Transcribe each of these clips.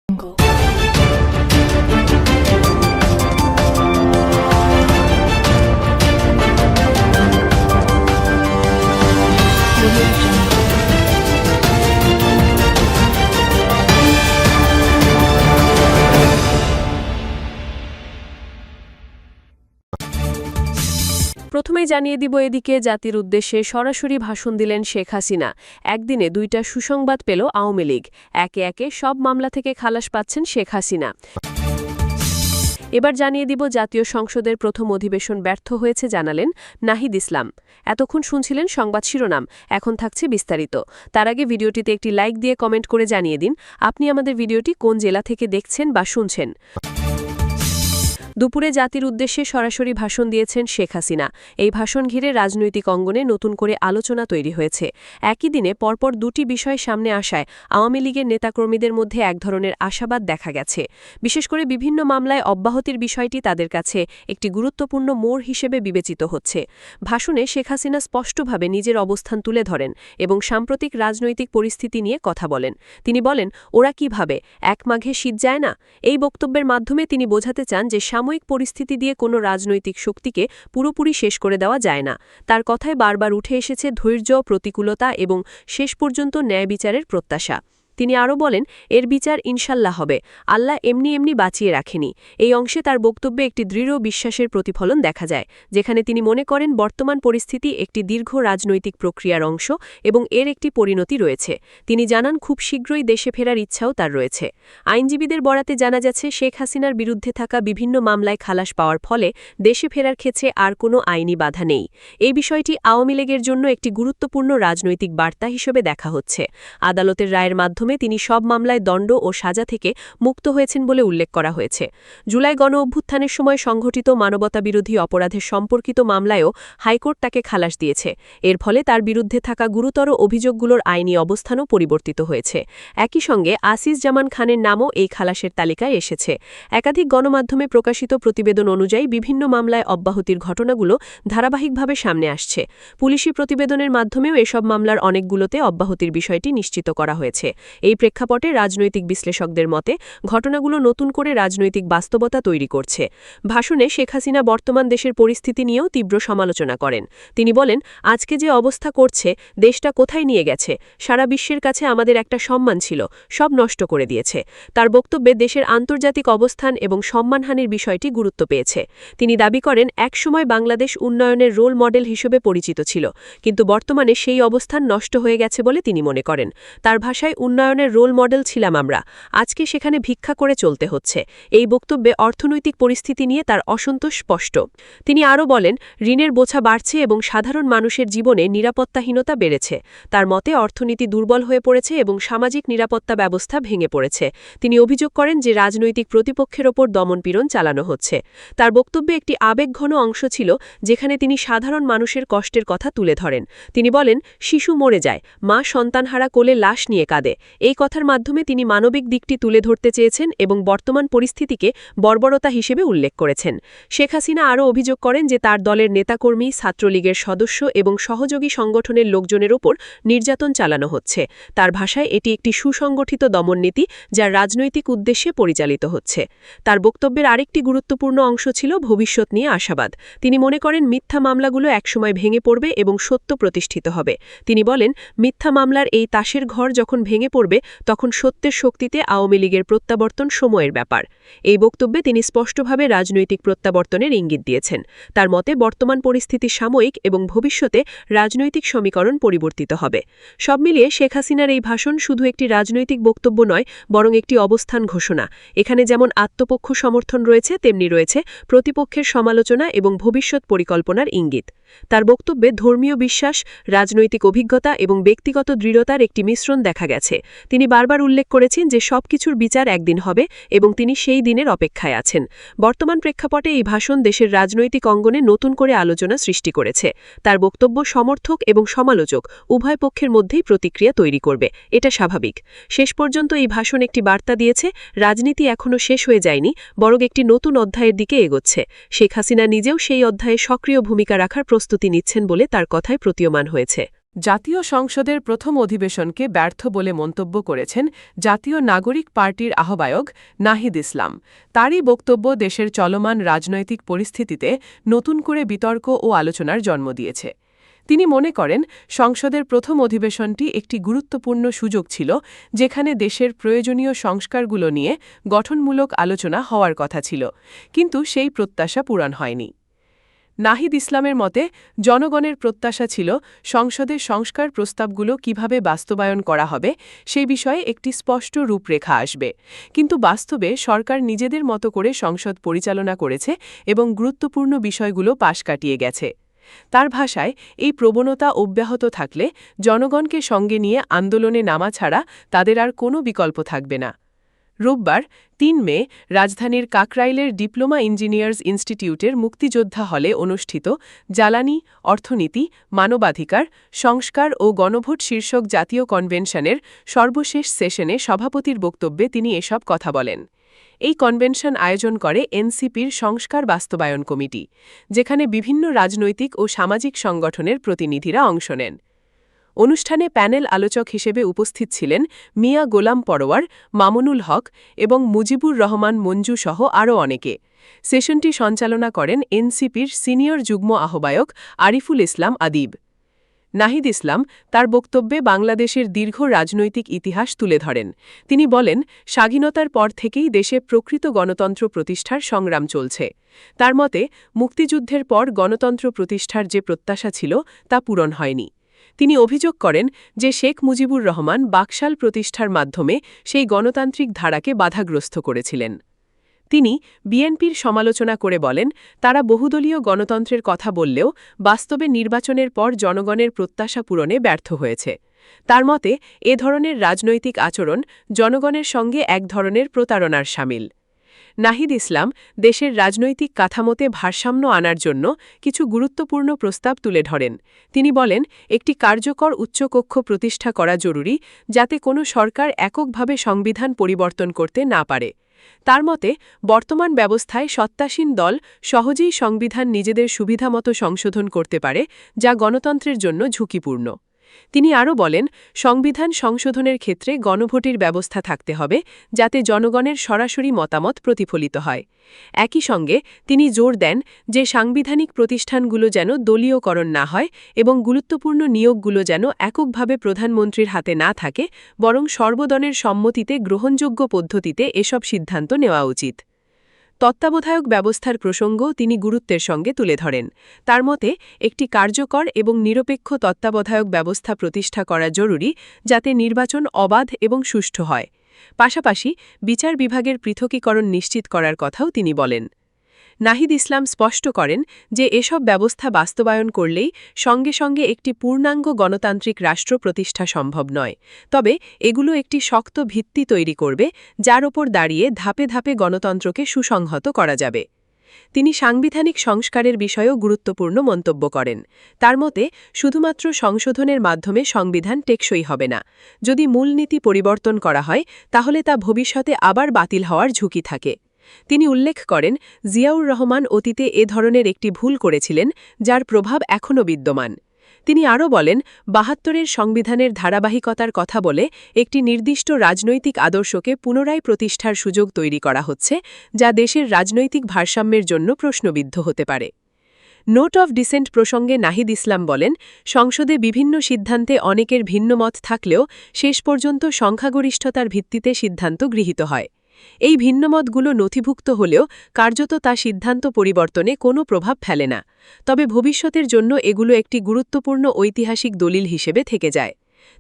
Jungle. প্রথমেই জানিয়ে দিব এদিকে জাতির উদ্দেশ্যে সরাসরি ভাষণ দিলেন শেখ হাসিনা। একদিনে দুইটা সুসংবাদ পেল আওয়ামী লীগ। একে একে সব মামলা থেকে খালাস পাচ্ছেন শেখ হাসিনা। এবার জানিয়ে দিব জাতীয় সংসদের প্রথম অধিবেশন ব্যর্থ হয়েছে জানালেন নাহিদ ইসলাম। এতক্ষণ শুনছিলেন সংবাদ শিরোনাম, এখন থাকছে বিস্তারিত। তার আগে ভিডিওটিতে একটি লাইক দিয়ে কমেন্ট করে জানিয়ে দিন আপনি আমাদের ভিডিওটি কোন জেলা থেকে দেখছেন বা শুনছেন। দুপুরে জাতির উদ্দেশ্যে সরাসরি ভাষণ দিয়েছেন শেখ হাসিনা। এই ভাষণ ঘিরে রাজনৈতিক অঙ্গনে নতুন করে আলোচনা তৈরি হয়েছে। একই দিনে পরপর দুটি বিষয় সামনে আসায় আওয়ামী লীগের নেতাকর্মীদের মধ্যে এক ধরনের আশাবাদ দেখা গেছে। বিশেষ করে বিভিন্ন মামলায় অব্যাহতির বিষয়টি তাদের কাছে একটি গুরুত্বপূর্ণ মোড় হিসেবে বিবেচিত হচ্ছে। ভাষণে শেখ হাসিনা স্পষ্টভাবে নিজের অবস্থান তুলে ধরেন এবং সাম্প্রতিক রাজনৈতিক পরিস্থিতি নিয়ে কথা বলেন। তিনি বলেন, ওরা কিভাবে এক মাঘে শীত যায় না। এই বক্তব্যের মাধ্যমে তিনি বোঝাতে চান যে সাময়িক পরিস্থিতি দিয়ে কোনো রাজনৈতিক শক্তিকে পুরোপুরি শেষ করে দেওয়া যায় না। তার কথায় বারবার উঠে এসেছে ধৈর্য, প্রতিকূলতা এবং শেষ পর্যন্ত ন্যায় বিচারের প্রত্যাশা। তিনি আরও বলেন, এর বিচার ইনশাল্লাহ হবে, আল্লাহ এমনি এমনি বাঁচিয়ে রাখেনি। এই অংশে তার বক্তব্যে একটি দৃঢ় বিশ্বাসের প্রতিফলন দেখা যায়, যেখানে তিনি মনে করেন বর্তমান পরিস্থিতি একটি দীর্ঘ রাজনৈতিক প্রক্রিয়ার অংশ এবং এর একটি পরিণতি রয়েছে। তিনি জানান খুব শীঘ্রই দেশে ফেরার ইচ্ছাও তার রয়েছে। আইনজীবীদের বরাতে জানা যাচ্ছে শেখ হাসিনার বিরুদ্ধে থাকা বিভিন্ন মামলায় খালাস পাওয়ার ফলে দেশে ফেরার ক্ষেত্রে আর কোনো আইনি বাধা নেই। এই বিষয়টি আওয়ামী লীগের জন্য একটি গুরুত্বপূর্ণ রাজনৈতিক বার্তা হিসেবে দেখা হচ্ছে। আদালতের রায়ের মাধ্যমে তিনি সব মামলায় দণ্ড ও সাজা থেকে মুক্ত হয়েছেন বলে উল্লেখ করা হয়েছে। জুলাই গণঅভ্যুত্থানের সময় সংঘটিত মানবতাবিরোধী অপরাধের সম্পর্কিত মামলায়ও হাইকোর্ট তাকে খালাস দিয়েছে। এর ফলে তার বিরুদ্ধে থাকা গুরুতর অভিযোগগুলোর আইনি অবস্থানও পরিবর্তিত হয়েছে। একই সঙ্গে আসিস জামান খানের নামও এই খালাসের তালিকায় এসেছে। একাধিক গণমাধ্যমে প্রকাশিত প্রতিবেদন অনুযায়ী বিভিন্ন মামলায় অব্যাহতির ঘটনাগুলো ধারাবাহিকভাবে সামনে আসছে। পুলিশি প্রতিবেদনের মাধ্যমেও এসব মামলার অনেকগুলোতে অব্যাহতির বিষয়টি নিশ্চিত করা হয়েছে। এই প্রেক্ষাপটে রাজনৈতিক বিশ্লেষকদের মতে ঘটনাগুলো নতুন করে রাজনৈতিক বাস্তবতা তৈরি করছে। ভাষণে শেখ হাসিনা বর্তমান দেশের পরিস্থিতি নিয়েও তীব্র সমালোচনা করেন। তিনি বলেন, আজকে যে অবস্থা করছে, দেশটা কোথায় নিয়ে গেছে। সারা বিশ্বের কাছে আমাদের একটা সম্মান ছিল, সব নষ্ট করে দিয়েছে। তার বক্তব্যে দেশের আন্তর্জাতিক অবস্থান এবং সম্মানহানির বিষয়টি গুরুত্ব পেয়েছে। তিনি দাবি করেন, একসময় বাংলাদেশ উন্নয়নের রোল মডেল হিসেবে পরিচিত ছিল, কিন্তু বর্তমানে সেই অবস্থান নষ্ট হয়ে গেছে বলে তিনি মনে করেন। তার ভাষায়, উন্নয়নের রোল মডেল ছিলাম আমরা, আজকে সেখানে ভিক্ষা করে চলতে হচ্ছে। এই বক্তব্যে অর্থনৈতিক পরিস্থিতি নিয়ে তার অসন্তোষ স্পষ্ট। তিনি আরও বলেন, ঋণের বোঝা বাড়ছে এবং সাধারণ মানুষের জীবনে নিরাপত্তাহীনতা বেড়েছে। তার মতে অর্থনীতি দুর্বল হয়ে পড়েছে এবং সামাজিক নিরাপত্তা ব্যবস্থা ভেঙে পড়েছে। তিনি অভিযোগ করেন যে রাজনৈতিক প্রতিপক্ষের ওপর দমনপীড়ন চালানো হচ্ছে। তার বক্তব্যে একটি আবেগঘন অংশ ছিল, যেখানে তিনি সাধারণ মানুষের কষ্টের কথা তুলে ধরেন। তিনি বলেন, শিশু মরে যায়, মা সন্তানহারা কোলে লাশ নিয়ে কাঁদে। এই কথার মাধ্যমে তিনি মানবিক দিকটি তুলে ধরতে চেয়েছেন এবং বর্তমান পরিস্থিতিকে বর্বরতা হিসেবে উল্লেখ করেছেন। শেখ হাসিনা আরও অভিযোগ করেন যে তার দলের নেতাকর্মী, ছাত্রলীগের সদস্য এবং সহযোগী সংগঠনের লোকজনের ওপর নির্যাতন চালানো হচ্ছে। তার ভাষায় এটি একটি সুসংগঠিত দমননীতি যা রাজনৈতিক উদ্দেশ্যে পরিচালিত হচ্ছে। তার বক্তব্যের আরেকটি গুরুত্বপূর্ণ অংশ ছিল ভবিষ্যৎ নিয়ে আশাবাদ। তিনি মনে করেন মিথ্যা মামলাগুলো একসময় ভেঙে পড়বে এবং সত্য প্রতিষ্ঠিত হবে। তিনি বলেন, মিথ্যা মামলার এই তাসের ঘর যখন ভেঙে পড়বে তখন সত্যের শক্তিতে আওয়ামী লীগের প্রত্যাবর্তন সময়ের ব্যাপার। এই বক্তব্যে তিনি স্পষ্টভাবে রাজনৈতিক প্রত্যাবর্তনের ইঙ্গিত দিয়েছেন। তার মতে বর্তমান পরিস্থিতি সাময়িক এবং ভবিষ্যতে রাজনৈতিক সমীকরণ পরিবর্তিত হবে। সব মিলিয়ে শেখ হাসিনার এই ভাষণ শুধু একটি রাজনৈতিক বক্তব্য নয়, বরং একটি অবস্থান ঘোষণা। এখানে যেমন আত্মপক্ষ সমর্থন রয়েছে, তেমনি রয়েছে প্রতিপক্ষের সমালোচনা এবং ভবিষ্যৎ পরিকল্পনার ইঙ্গিত। তার বক্তব্যে ধর্মীয় বিশ্বাস, রাজনৈতিক অভিজ্ঞতা এবং ব্যক্তিগত দৃঢ়তার একটি মিশ্রণ দেখা গেছে। তিনি বারবার উল্লেখ করেছেন যে সবকিছুর বিচার একদিন হবে এবং তিনি সেই দিনের অপেক্ষায় আছেন। বর্তমান প্রেক্ষাপটে এই ভাষণ দেশের রাজনৈতিক অঙ্গনে নতুন করে আলোচনা সৃষ্টি করেছে। তার বক্তব্য সমর্থক এবং সমালোচক উভয় পক্ষের মধ্যেই প্রতিক্রিয়া তৈরি করবে, এটা স্বাভাবিক। শেষ পর্যন্ত এই ভাষণ একটি বার্তা দিয়েছে, রাজনীতি এখনও শেষ হয়ে যায়নি, বরং একটি নতুন অধ্যায়ের দিকে এগোচ্ছে। শেখ হাসিনা নিজেও সেই অধ্যায়ে সক্রিয় ভূমিকা রাখার প্রস্তুতি নিচ্ছেন বলে তার কথায় প্রতীয়মান হয়েছে। জাতীয় সংসদের প্রথম অধিবেশনকে ব্যর্থ বলে মন্তব্য করেছেন জাতীয় নাগরিক পার্টির আহ্বায়ক নাহিদ ইসলাম। তারই বক্তব্য দেশের চলমান রাজনৈতিক পরিস্থিতিতে নতুন করে বিতর্ক ও আলোচনার জন্ম দিয়েছে। তিনি মনে করেন, সংসদের প্রথম অধিবেশনটি একটি গুরুত্বপূর্ণ সুযোগ ছিল, যেখানে দেশের প্রয়োজনীয় সংস্কারগুলো নিয়ে গঠনমূলক আলোচনা হওয়ার কথা ছিল, কিন্তু সেই প্রত্যাশা পূরণ হয়নি। নাহিদ ইসলামের মতে, জনগণের প্রত্যাশা ছিল সংসদের সংস্কার প্রস্তাবগুলো কিভাবে বাস্তবায়ন করা হবে সেই বিষয়ে একটি স্পষ্ট রূপরেখা আসবে, কিন্তু বাস্তবে সরকার নিজেদের মতো করে সংসদ পরিচালনা করেছে এবং গুরুত্বপূর্ণ বিষয়গুলো পাশ কাটিয়ে গেছে। তার ভাষায়, এই প্রবণতা অব্যাহত থাকলে জনগণকে সঙ্গে নিয়ে আন্দোলনে নামা ছাড়া তাদের আর কোনো বিকল্প থাকবে না। রোববার ৩ মে রাজধানীর কাকরাইলের ডিপ্লোমা ইঞ্জিনিয়ার্স ইনস্টিটিউটের মুক্তিযোদ্ধা হলে অনুষ্ঠিত জ্বালানি, অর্থনীতি, মানবাধিকার, সংস্কার ও গণভোট শীর্ষক জাতীয় কনভেনশনের সর্বশেষ সেশনে সভাপতির বক্তব্যে তিনি এসব কথা বলেন। এই কনভেনশন আয়োজন করে এনসিপির সংস্কার বাস্তবায়ন কমিটি, যেখানে বিভিন্ন রাজনৈতিক ও সামাজিক সংগঠনের প্রতিনিধিরা অংশ নেন। অনুষ্ঠানে প্যানেল আলোচক হিসেবে উপস্থিত ছিলেন মিয়া গোলাম পরোয়ার, মামুনুল হক এবং মুজিবুর রহমান মঞ্জু সহ আরও অনেকে। সেশনটি সঞ্চালনা করেন এনসিপির সিনিয়র যুগ্ম আহ্বায়ক আরিফুল ইসলাম আদিব। নাহিদ ইসলাম তার বক্তব্যে বাংলাদেশের দীর্ঘ রাজনৈতিক ইতিহাস তুলে ধরেন। তিনি বলেন, স্বাধীনতার পর থেকেই দেশে প্রকৃত গণতন্ত্র প্রতিষ্ঠার সংগ্রাম চলছে। তার মতে, মুক্তিযুদ্ধের পর গণতন্ত্র প্রতিষ্ঠার যে প্রত্যাশা ছিল তা পূরণ হয়নি। তিনি অভিযোগ করেন যে শেখ মুজিবুর রহমান বাকশাল প্রতিষ্ঠার মাধ্যমে সেই গণতান্ত্রিক ধারাকে বাধাগ্রস্ত করেছিলেন। তিনি বিএনপির সমালোচনা করে বলেন, তারা বহুদলীয় গণতন্ত্রের কথা বললেও বাস্তবে নির্বাচনের পর জনগণের প্রত্যাশা পূরণে ব্যর্থ হয়েছে। তার মতে, এ ধরনের রাজনৈতিক আচরণ জনগণের সঙ্গে এক ধরনের প্রতারণার শামিল। নাহিদ ইসলাম দেশের রাজনৈতিক কাঠামোতে ভারসাম্য আনার জন্য কিছু গুরুত্বপূর্ণ প্রস্তাব তুলে ধরেন। তিনি বলেন, একটি কার্যকর উচ্চকক্ষ প্রতিষ্ঠা করা জরুরি, যাতে কোনো সরকার এককভাবে সংবিধান পরিবর্তন করতে না পারে। তার মতে, বর্তমান ব্যবস্থায় সত্তাসীন দল সহজেই সংবিধান নিজেদের সুবিধামতো সংশোধন করতে পারে, যা গণতন্ত্রের জন্য ঝুঁকিপূর্ণ। তিনি আরও বলেন, সংবিধান সংশোধনের ক্ষেত্রে গণভোটের ব্যবস্থা থাকতে হবে, যাতে জনগণের সরাসরি মতামত প্রতিফলিত হয়। একই সঙ্গে তিনি জোর দেন যে সাংবিধানিক প্রতিষ্ঠানগুলো যেন দলীয়করণ না হয় এবং গুরুত্বপূর্ণ নিয়োগগুলো যেন এককভাবে প্রধানমন্ত্রীর হাতে না থাকে, বরং সর্বদলের সম্মতিতে গ্রহণযোগ্য পদ্ধতিতে এসব সিদ্ধান্ত নেওয়া উচিত। তত্ত্বাবধায়ক ব্যবস্থার প্রসঙ্গও তিনি গুরুত্বের সঙ্গে তুলে ধরেন। তার মতে, একটি কার্যকর এবং নিরপেক্ষ তত্ত্বাবধায়ক ব্যবস্থা প্রতিষ্ঠা করা জরুরি, যাতে নির্বাচন অবাধ এবং সুষ্ঠু হয়। পাশাপাশি বিচার বিভাগের পৃথকীকরণ নিশ্চিত করার কথাও তিনি বলেন। নাহিদ ইসলাম স্পষ্ট করেন যে এসব ব্যবস্থা বাস্তবায়ন করলেই সঙ্গে সঙ্গে একটি পূর্ণাঙ্গ গণতান্ত্রিক রাষ্ট্র প্রতিষ্ঠা সম্ভব নয়, তবে এগুলো একটি শক্ত ভিত্তি তৈরি করবে, যার ওপর দাঁড়িয়ে ধাপে ধাপে গণতন্ত্রকে সুসংহত করা যাবে। তিনি সাংবিধানিক সংস্কারের বিষয়েও গুরুত্বপূর্ণ মন্তব্য করেন। তার মতে, শুধুমাত্র সংশোধনের মাধ্যমে সংবিধান টেকসই হবে না। যদি মূলনীতি পরিবর্তন করা হয়, তাহলে তা ভবিষ্যতে আবার বাতিল হওয়ার ঝুঁকি থাকে। তিনি উল্লেখ করেন, জিয়াউর রহমান অতীতে এ ধরনের একটি ভুল করেছিলেন, যার প্রভাব এখনও বিদ্যমান। তিনি আরও বলেন, ৭২-এর সংবিধানের ধারাবাহিকতার কথা বলে একটি নির্দিষ্ট রাজনৈতিক আদর্শকে পুনরায় প্রতিষ্ঠার সুযোগ তৈরি করা হচ্ছে, যা দেশের রাজনৈতিক ভারসাম্যের জন্য প্রশ্নবিদ্ধ হতে পারে। নোট অফ ডিসেন্ট প্রসঙ্গে নাহিদ ইসলাম বলেন, সংসদে বিভিন্ন সিদ্ধান্তে অনেকের ভিন্নমত থাকলেও শেষ পর্যন্ত সংখ্যাগরিষ্ঠতার ভিত্তিতে সিদ্ধান্ত গৃহীত হয়। এই ভিন্নমতগুলো নথিভুক্ত হলেও কার্যত তা সিদ্ধান্ত পরিবর্তনে কোনো প্রভাব ফেলে না, তবে ভবিষ্যতের জন্য এগুলো একটি গুরুত্বপূর্ণ ঐতিহাসিক দলিল হিসেবে থেকে যায়।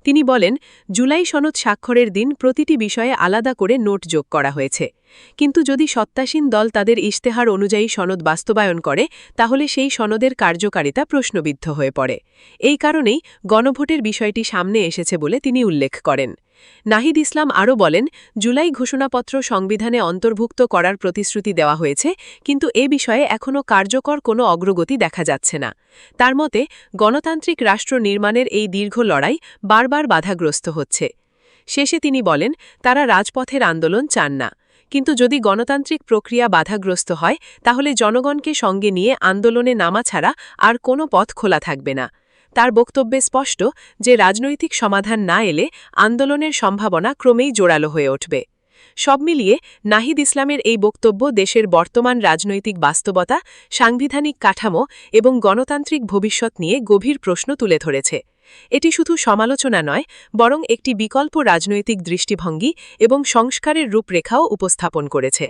তিনি বলেন, জুলাই সনদ স্বাক্ষরের দিন প্রতিটি বিষয়ে আলাদা করে নোট যোগ করা হয়েছে, কিন্তু যদি সত্তাসীন দল তাদের ইশতেহার অনুযায়ী সনদ বাস্তবায়ন করে, তাহলে সেই সনদের কার্যকারিতা প্রশ্নবিদ্ধ হয়ে পড়ে। এই কারণেই গণভোটের বিষয়টি সামনে এসেছে বলে তিনি উল্লেখ করেন। নাহিদ ইসলাম আরও বলেন, জুলাই ঘোষণাপত্র সংবিধানে অন্তর্ভুক্ত করার প্রতিশ্রুতি দেওয়া হয়েছে, কিন্তু এ বিষয়ে এখনও কার্যকর কোনো অগ্রগতি দেখা যাচ্ছে না। তার মতে, গণতান্ত্রিক রাষ্ট্র নির্মাণের এই দীর্ঘ লড়াই বারবার বাধাগ্রস্ত হচ্ছে। শেষে তিনি বলেন, তারা রাজপথের আন্দোলন চান না, কিন্তু যদি গণতান্ত্রিক প্রক্রিয়া বাধাগ্রস্ত হয়, তাহলে জনগণকে সঙ্গে নিয়ে আন্দোলনে নামা ছাড়া আর কোনো পথ খোলা থাকবে না। তার বক্তব্যে স্পষ্ট যে রাজনৈতিক সমাধান না এলে আন্দোলনের সম্ভাবনা ক্রমেই জোরালো হয়ে উঠবে। সব মিলিয়ে নাহিদ ইসলামের এই বক্তব্য দেশের বর্তমান রাজনৈতিক বাস্তবতা, সাংবিধানিক কাঠামো এবং গণতান্ত্রিক ভবিষ্যৎ নিয়ে গভীর প্রশ্ন তুলে ধরেছে। এটি শুধু সমালোচনা নয়, বরং একটি বিকল্প রাজনৈতিক দৃষ্টিভঙ্গি এবং সংস্কারের রূপরেখাও উপস্থাপন করেছে।